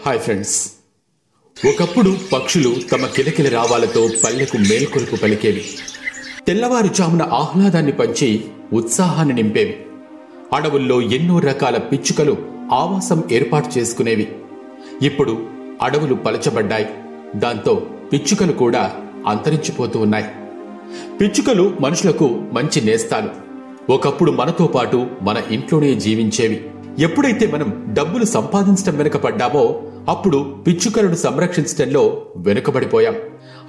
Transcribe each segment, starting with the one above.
Hi friends, ఒకప్పుడు పక్షులు తమ కిలకిల రావాలతో పల్లెకు మేల్కొలుపు పలికేవి. తెల్లవారుజామున ఆహ్లాదాన్ని పంచి ఉత్సాహాన్ని నింపేవి. అడవుల్లో ఎన్నో రకాల పిచ్చుకలు ఆవాసం ఏర్పాటు చేసుకునేవి. ఇప్పుడు అడవులు పలచబడ్డాయి. దాంతో పిచ్చుకలు కూడా అంతరించిపోతూ ఉన్నాయి. పిచ్చుకలు మనుషులకు మంచి నేస్తాలు. ఒకప్పుడు మనతో పాటు మన ఇంట్లోనే జీవించేవి. ఎప్పుడైతే మనం డబ్బులు సంపాదించడం వెనుకపడ్డామో అప్పుడు పిచ్చుకలను సంరక్షించడంలో వెనుకబడిపోయాం.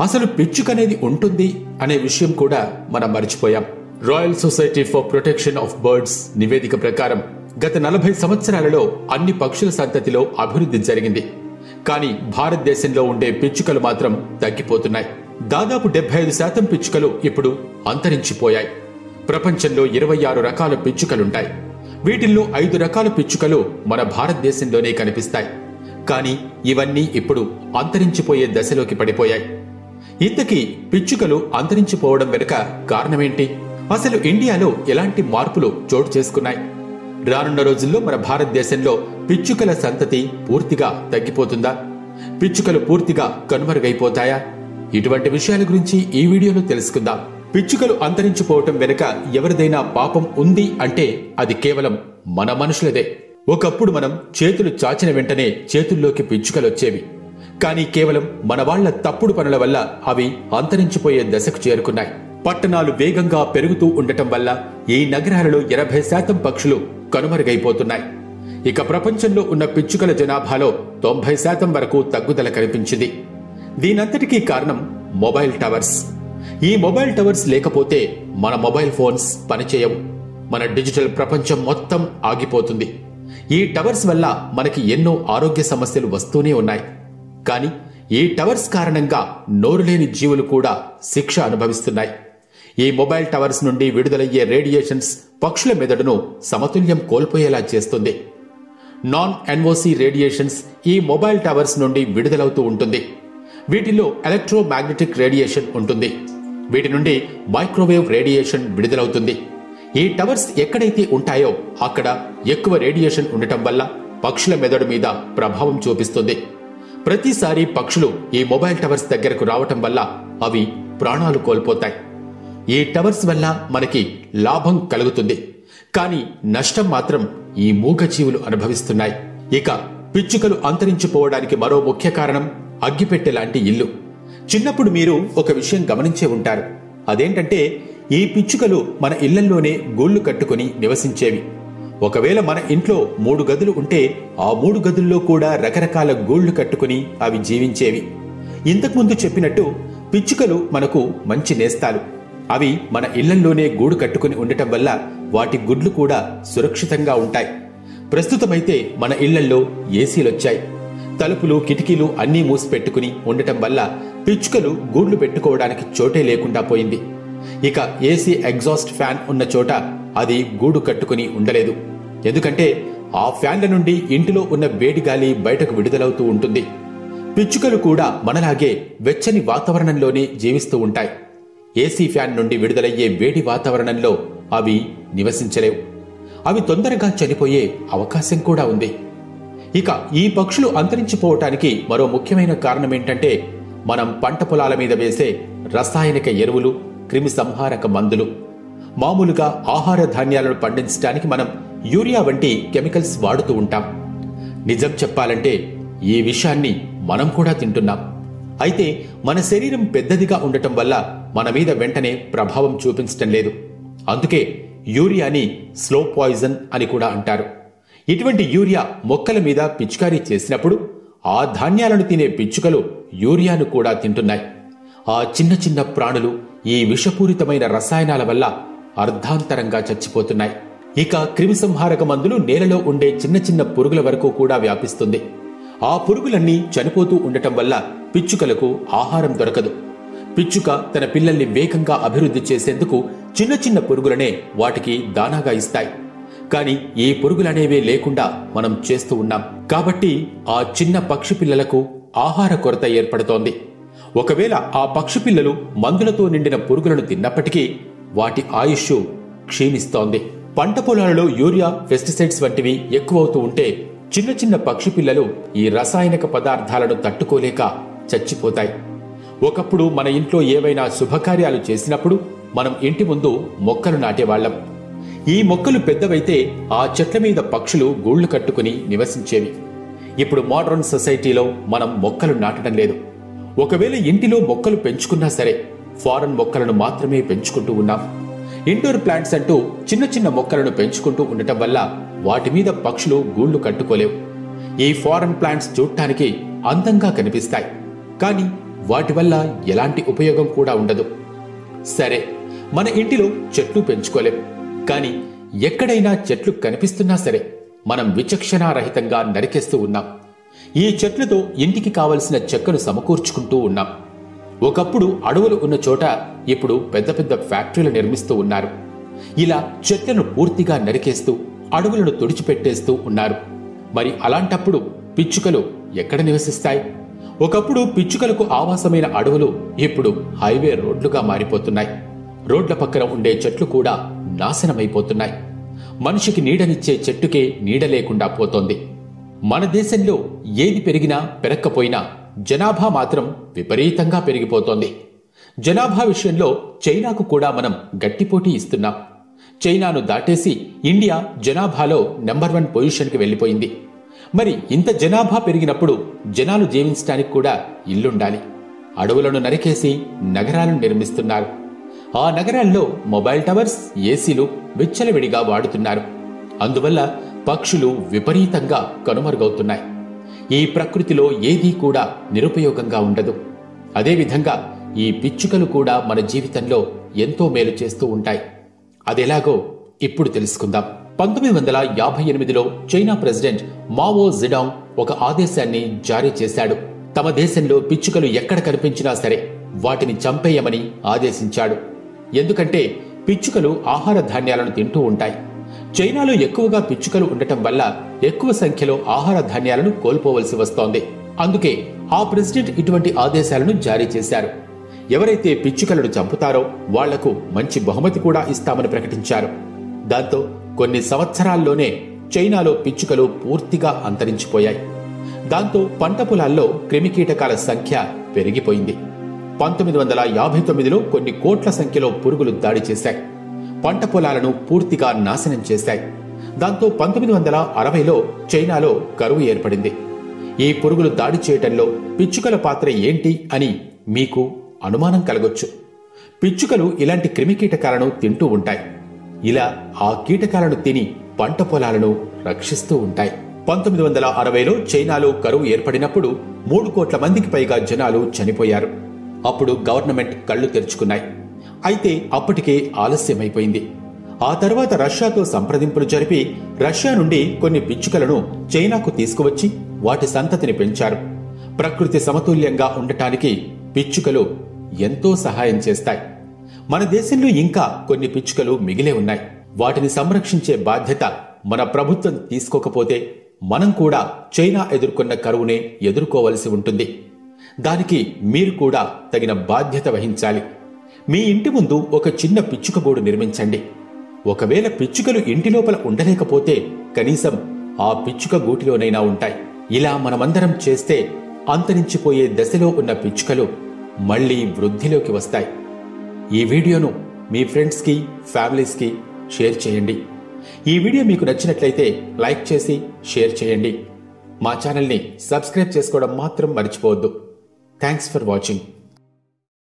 అసలు పిచ్చుకనేది ఉంటుంది అనే విషయం కూడా మనం మర్చిపోయాం. Royal society for protection of birds నివేదిక ప్రకారం గత 40 సంవత్సరాలలో అన్ని పక్షుల సంతతిలో అభివృద్ధి జరిగింది. కానీ భారతదేశంలో ఉండే పిచ్చుకలు మాత్రం తగ్గిపోతున్నాయి. దాదాపు 75% పిచ్చుకలు ఇప్పుడు అంతరించిపోయాయి. ప్రపంచంలో 26 రకాల పిచ్చుకలుంటాయి. వీటిల్లో 5 రకాల పిచ్చుకలు మన భారతదేశంలోనే కనిపిస్తాయి. కానీ ఇవన్నీ ఇప్పుడు అంతరించిపోయే దశలోకి పడిపోయాయి. ఇంతకీ పిచ్చుకలు అంతరించిపోవడం వెనుక కారణమేంటి? అసలు ఇండియాలో ఎలాంటి మార్పులు చోటు చేసుకున్నాయి? రానున్న రోజుల్లో మన భారతదేశంలో పిచ్చుకల సంతతి పూర్తిగా తగ్గిపోతుందా? పిచ్చుకలు పూర్తిగా కనుమరుగైపోతాయా? ఇటువంటి విషయాల గురించి ఈ వీడియోలో తెలుసుకుందాం. పిచ్చుకలు అంతరించిపోవటం వెనుక ఎవరిదైనా పాపం ఉంది అంటే అది కేవలం మన మనుషులదే. ఒకప్పుడు మనం చేతులు చాచిన వెంటనే చేతుల్లోకి పిచ్చుకలొచ్చేవి. కానీ కేవలం మన వాళ్ల తప్పుడు పనుల వల్ల అవి అంతరించిపోయే దశకు చేరుకున్నాయి. పట్టణాలు వేగంగా పెరుగుతూ ఉండటం వల్ల ఈ నగరాలలో 80% పక్షులు కనుమరుగైపోతున్నాయి. ఇక ప్రపంచంలో ఉన్న పిచ్చుకల జనాభాలో 90% వరకు తగ్గుదల కనిపించింది. దీనంతటికీ కారణం మొబైల్ టవర్స్. ఈ మొబైల్ టవర్స్ లేకపోతే మన మొబైల్ ఫోన్స్ పనిచేయవు. మన డిజిటల్ ప్రపంచం మొత్తం ఆగిపోతుంది. ఈ టవర్స్ వల్ల మనకి ఎన్నో ఆరోగ్య సమస్యలు వస్తూనే ఉన్నాయి. కానీ ఈ టవర్స్ కారణంగా నోరులేని జీవులు కూడా శిక్ష అనుభవిస్తున్నాయి. ఈ మొబైల్ టవర్స్ నుండి విడుదలయ్యే రేడియేషన్స్ పక్షుల మెదడును సమతుల్యం కోల్పోయేలా చేస్తుంది. నాన్ ఎన్ఓసి రేడియేషన్స్ ఈ మొబైల్ టవర్స్ నుండి విడుదలవుతూ ఉంటుంది. వీటిలో ఎలక్ట్రోమాగ్నెటిక్ రేడియేషన్ ఉంటుంది. వీటి నుండి మైక్రోవేవ్ రేడియేషన్ విడుదలవుతుంది. ఈ టవర్స్ ఎక్కడైతే ఉంటాయో అక్కడ ఎక్కువ రేడియేషన్ ఉండటం వల్ల పక్షుల మెదడు మీద ప్రభావం చూపిస్తుంది. ప్రతిసారి పక్షులు ఈ మొబైల్ టవర్స్ దగ్గరకు రావటం వల్ల అవి ప్రాణాలు కోల్పోతాయి. ఈ టవర్స్ వల్ల మనకి లాభం కలుగుతుంది, కానీ నష్టం మాత్రం ఈ మూగజీవులు అనుభవిస్తున్నాయి. ఇక పిచ్చుకలు అంతరించిపోవడానికి మరో ముఖ్య కారణం అగ్గిపెట్టె లాంటి ఇల్లు. చిన్నప్పుడు మీరు ఒక విషయం గమనించే ఉంటారు. అదేంటంటే ఈ పిచ్చుకలు మన ఇళ్లల్లోనే గూళ్లు కట్టుకుని నివసించేవి. ఒకవేళ మన ఇంట్లో 3 గదులు ఉంటే ఆ 3 గదుల్లో కూడా రకరకాల గూళ్లు కట్టుకుని అవి జీవించేవి. ఇంతకుముందు చెప్పినట్టు పిచ్చుకలు మనకు మంచి నేస్తాలు. అవి మన ఇళ్లల్లోనే గూడు కట్టుకుని ఉండటం వల్ల వాటి గుడ్లు కూడా సురక్షితంగా ఉంటాయి. ప్రస్తుతమైతే మన ఇళ్లల్లో ఏసీలొచ్చాయి. తలుపులు కిటికీలు అన్నీ మూసిపెట్టుకుని ఉండటం వల్ల పిచ్చుకలు గూడ్లు పెట్టుకోవడానికి చోటే లేకుండా పోయింది. ఇక ఏసీ ఎగ్జాస్ట్ ఫ్యాన్ ఉన్న చోట అది గూడు కట్టుకుని ఉండలేదు. ఎందుకంటే ఆ ఫ్యాన్ల నుండి ఇంటిలో ఉన్న వేడి గాలి బయటకు విడుదలవుతూ ఉంటుంది. పిచ్చుకలు కూడా మనలాగే వెచ్చని వాతావరణంలోనే జీవిస్తూ ఉంటాయి. ఏసీ ఫ్యాన్ నుండి విడుదలయ్యే వేడి వాతావరణంలో అవి నివసించలేవు. అవి తొందరగా చనిపోయే అవకాశం కూడా ఉంది. ఇక ఈ పక్షులు అంతరించిపోవటానికి మరో ముఖ్యమైన కారణం ఏంటంటే మనం పంట పొలాల మీద వేసే రసాయనిక ఎరువులు, క్రిమి సంహారక మందులు. మామూలుగా ఆహార ధాన్యాలను పండించడానికి మనం యూరియా వంటి కెమికల్స్ వాడుతూ ఉంటాం. నిజం చెప్పాలంటే ఈ విషయాన్ని మనం కూడా తింటున్నాం. అయితే మన శరీరం పెద్దదిగా ఉండటం వల్ల మన మీద వెంటనే ప్రభావం చూపించటం లేదు. అందుకే యూరియాని స్లో పాయిజన్ అని కూడా అంటారు. ఇటువంటి యూరియా మొక్కల మీద పిచికారీ చేసినప్పుడు ఆ ధాన్యాలను తినే పిచ్చుకలు యూరియాను కూడా తింటున్నాయి. ఆ చిన్న చిన్న ప్రాణులు ఈ విషపూరితమైన రసాయనాల వల్ల అర్ధాంతరంగా చచ్చిపోతున్నాయి. ఇక క్రిమిసంహారక మందులు నేలలో ఉండే చిన్న చిన్న పురుగుల వరకు కూడా వ్యాపిస్తుంది. ఆ పురుగులన్నీ చనిపోతూ ఉండటం వల్ల పిచ్చుకలకు ఆహారం దొరకదు. పిచ్చుక తన పిల్లల్ని వేగంగా అభివృద్ధి చేసేందుకు చిన్న చిన్న పురుగులనే వాటికి దానాగా ఇస్తాయి. కానీ ఈ పురుగులనేవే లేకుండా మనం చేస్తూ ఉన్నాం. కాబట్టి ఆ చిన్న పక్షి పిల్లలకు ఆహార కొరత ఏర్పడుతోంది. ఒకవేళ ఆ పక్షి పిల్లలు మందులతో నిండిన పురుగులను తిన్నప్పటికీ వాటి ఆయుష్షు క్షీణిస్తోంది. పంట పొలాలలో యూరియా, పెస్టిసైడ్స్ వంటివి ఎక్కువవుతూ ఉంటే చిన్న చిన్న పక్షి పిల్లలు ఈ రసాయనిక పదార్థాలను తట్టుకోలేక చచ్చిపోతాయి. ఒకప్పుడు మన ఇంట్లో ఏవైనా శుభకార్యాలు చేసినప్పుడు మనం ఇంటి ముందు మొక్కలు నాటేవాళ్లం. ఈ మొక్కలు పెద్దవైతే ఆ చెట్ల మీద పక్షులు గూళ్లు కట్టుకుని నివసించేవి. ఇప్పుడు మోడర్న్ సొసైటీలో మనం మొక్కలు నాటడం లేదు. ఒకవేళ ఇంటిలో మొక్కలు పెంచుకున్నా సరే ఫారెన్ మొక్కలను మాత్రమే పెంచుకుంటూ ఉన్నాం. ఇండోర్ ప్లాంట్స్ అంటూ చిన్న చిన్న మొక్కలను పెంచుకుంటూ ఉండటం వల్ల వాటి మీద పక్షులు గూళ్లు కట్టుకోలేవు. ఈ ఫారెన్ ప్లాంట్స్ చూడటానికి అందంగా కనిపిస్తాయి, కానీ వాటి వల్ల ఎలాంటి ఉపయోగం కూడా ఉండదు. సరే, మన ఇంటిలో చెట్లు పెంచుకోలేం, కానీ ఎక్కడైనా చెట్లు కనిపిస్తున్నా సరే మనం విచక్షణారహితంగా నరికేస్తూ ఉన్నాం. ఈ చెట్లతో ఇంటికి కావలసిన చెక్కను సమకూర్చుకుంటూ ఉన్నాం. ఒకప్పుడు అడవులు ఉన్న చోట ఇప్పుడు పెద్ద పెద్ద ఫ్యాక్టరీలు నిర్మిస్తూ ఉన్నారు. ఇలా చెట్లను పూర్తిగా నరికేస్తూ అడవులను తుడిచిపెట్టేస్తూ ఉన్నారు. మరి అలాంటప్పుడు పిచ్చుకలు ఎక్కడ నివసిస్తాయి? ఒకప్పుడు పిచ్చుకలకు ఆవాసమైన అడవులు ఇప్పుడు హైవే రోడ్లుగా మారిపోతున్నాయి. రోడ్ల పక్కన ఉండే చెట్లు కూడా నాశనమైపోతున్నాయి. మనిషికి నీడనిచ్చే చెట్టుకే నీడ లేకుండా పోతోంది. మన దేశంలో ఏది పెరిగినా పెరక్కపోయినా జనాభా మాత్రం విపరీతంగా పెరిగిపోతోంది. జనాభా విషయంలో చైనాకు కూడా మనం గట్టిపోటీ ఇస్తున్నాం. చైనాను దాటేసి ఇండియా జనాభాలో నెంబర్ 1 పొజిషన్కి వెళ్లిపోయింది. మరి ఇంత జనాభా పెరిగినప్పుడు జనాలు జీవించడానికి కూడా ఇల్లుండాలి. అడవులను నరికేసి నగరాలను నిర్మిస్తున్నారు. ఆ నగరాల్లో మొబైల్ టవర్స్, ఏసీలు విచ్చలవిడిగా వాడుతున్నారు. అందువల్ల పక్షులు విపరీతంగా కనుమరుగవుతున్నాయి. ఈ ప్రకృతిలో ఏదీ కూడా నిరుపయోగంగా ఉండదు. అదేవిధంగా ఈ పిచ్చుకలు కూడా మన జీవితంలో ఎంతో మేలు చేస్తూ ఉంటాయి. అదెలాగో ఇప్పుడు తెలుసుకుందాం. 1958లో చైనా ప్రెసిడెంట్ మావో జెడాంగ్ ఒక ఆదేశాన్ని జారీ చేశాడు. తమ దేశంలో పిచ్చుకలు ఎక్కడ కనిపించినా సరే వాటిని చంపేయమని ఆదేశించాడు. ఎందుకంటే పిచ్చుకలు ఆహార ధాన్యాలను తింటూ ఉంటాయి. చైనాలో ఎక్కువగా పిచ్చుకలు ఉండటం వల్ల ఎక్కువ సంఖ్యలో ఆహార ధాన్యాలను కోల్పోవలసి వస్తోంది. అందుకే ఆ ప్రెసిడెంట్ ఇటువంటి ఆదేశాలను జారీ చేశారు. ఎవరైతే పిచ్చుకలను చంపుతారో వాళ్లకు మంచి బహుమతి కూడా ఇస్తామని ప్రకటించారు. దాంతో కొన్ని సంవత్సరాల్లోనే చైనాలో పిచ్చుకలు పూర్తిగా అంతరించిపోయాయి. దాంతో పంట పొలాల్లో క్రిమికీటకాల సంఖ్య పెరిగిపోయింది. 1959లో కొన్ని కోట్ల సంఖ్యలో పురుగులు దాడి చేశాయి. పంట పొలాలను పూర్తిగా నాశనం చేశాయి. దాంతో 1960లో చైనాలో కరువు ఏర్పడింది. ఈ పురుగులు దాడి చేయటంలో పిచ్చుకల పాత్ర ఏంటి అని మీకు అనుమానం కలగొచ్చు. పిచ్చుకలు ఇలాంటి క్రిమికీటకాలను తింటూ ఉంటాయి. ఇలా ఆ కీటకాలను తిని పంట పొలాలను రక్షిస్తూ ఉంటాయి. 1960లో చైనాలో కరువు ఏర్పడినప్పుడు 3 కోట్ల మందికి పైగా జనాలు చనిపోయారు. అప్పుడు గవర్నమెంట్ కళ్లు తెరుచుకున్నాయి. అయితే అప్పటికే ఆలస్యమైపోయింది. ఆ తర్వాత రష్యాతో సంప్రదింపులు జరిపి రష్యా నుండి కొన్ని పిచ్చుకలను చైనాకు తీసుకువచ్చి వాటి సంతతిని పెంచారు. ప్రకృతి సమతుల్యంగా ఉండటానికి పిచ్చుకలు ఎంతో సహాయం చేస్తాయి. మన దేశంలో ఇంకా కొన్ని పిచ్చుకలు మిగిలే ఉన్నాయి. వాటిని సంరక్షించే బాధ్యత మన ప్రభుత్వం తీసుకోకపోతే మనం కూడా చైనా ఎదుర్కొన్న కరువునే ఎదుర్కోవలసి ఉంటుంది. దానికి మీరు కూడా తగిన బాధ్యత వహించాలి. మీ ఇంటి ముందు ఒక చిన్న పిచ్చుక గూడు నిర్మించండి. ఒకవేళ పిచ్చుకలు ఇంటి లోపల ఉండలేకపోతే కనీసం ఆ పిచ్చుక గూటిలోనైనా ఉంటాయి. ఇలా మనమందరం చేస్తే అంతరించిపోయే దశలో ఉన్న పిచ్చుకలు మళ్లీ వృద్ధిలోకి వస్తాయి. ఈ వీడియోను మీ ఫ్రెండ్స్కి, ఫ్యామిలీస్కి షేర్ చేయండి. ఈ వీడియో మీకు నచ్చినట్లయితే లైక్ చేసి షేర్ చేయండి. మా ఛానల్ని సబ్స్క్రైబ్ చేసుకోవడం మాత్రం మర్చిపోవద్దు. Thanks for watching.